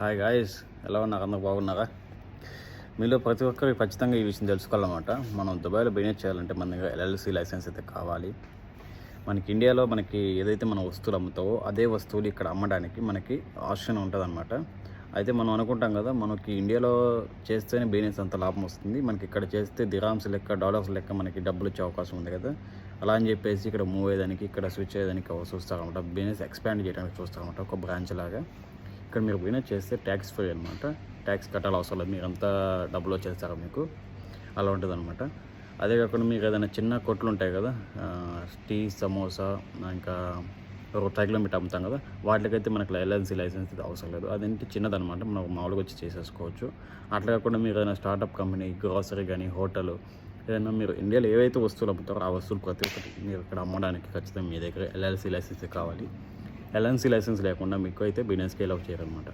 Hi guys, ఎలా ఉన్నారు? అందరూ బాగున్నారా? మీలో ప్రతి ఒక్కరికి ఖచ్చితంగా ఈ విషయం తెలుసుకోవాలన్నమాట. మనం దుబాయ్లో బిజినెస్ చేయాలంటే మన దగ్గర ఎల్ఎల్సి లైసెన్స్ అయితే కావాలి. మనకి ఇండియాలో ఏదైతే మనం వస్తువులు అమ్ముతావో అదే వస్తువులు ఇక్కడ అమ్మడానికి మనకి ఆప్షన్ ఉంటుందన్నమాట. అయితే మనం అనుకుంటాం కదా, మనకి ఇండియాలో చేస్తేనే బిజినెస్ అంత లాభం వస్తుంది, మనకి ఇక్కడ చేస్తే దిరామ్స్ లెక్క డాలర్స్ లెక్క మనకి డబ్బులు వచ్చే అవకాశం ఉంది కదా. అలా అని చెప్పేసి ఇక్కడ మూవ్ అయ్యేదానికి, ఇక్కడ స్విచ్ అయ్యేదానికి చూస్తారన్నమాట. బిజినెస్ ఎక్స్పాండ్ చేయడానికి చూస్తారన్నమాట, ఒక బ్రాంచ్ లాగా. ఇక్కడ మీరు బిజినెస్ చేస్తే ట్యాక్స్ ఫ్రీ అనమాట. ట్యాక్స్ కట్టాలి అవసరం లేదు, మీరు అంతా డబ్బులు వచ్చేస్తారో మీకు అలా ఉంటుంది అనమాట. అదే కాకుండా మీకు ఏదైనా చిన్న కొట్లు ఉంటాయి కదా, టీ, సమోసా, ఇంకా కిలోమీటర్ అమ్ముతాం కదా, వాటికైతే మనకు ఎల్ఎల్సి లైసెన్స్ అవసరం లేదు. అదేంటి చిన్నదనమాట, మనం మామూలుగా వచ్చి చేసేసుకోవచ్చు. అట్లా కాకుండా మీరు ఏదైనా స్టార్టప్ కంపెనీ, గ్రాసరీ కానీ, హోటల్, ఏదైనా మీరు ఇండియాలో ఏవైతే వస్తువులు అమ్ముతారో ఆ వస్తువులు ప్రతి ఒక్కటి మీరు ఇక్కడ అమ్మడానికి ఖచ్చితంగా మీ దగ్గర ఎల్ఎల్సి లైసెన్స్ కావాలి. ఎల్ఎల్సి లైసెన్స్ లేకుండా మీకు అయితే బిజినెస్ స్కేల్ అప్ చేయరనమాట.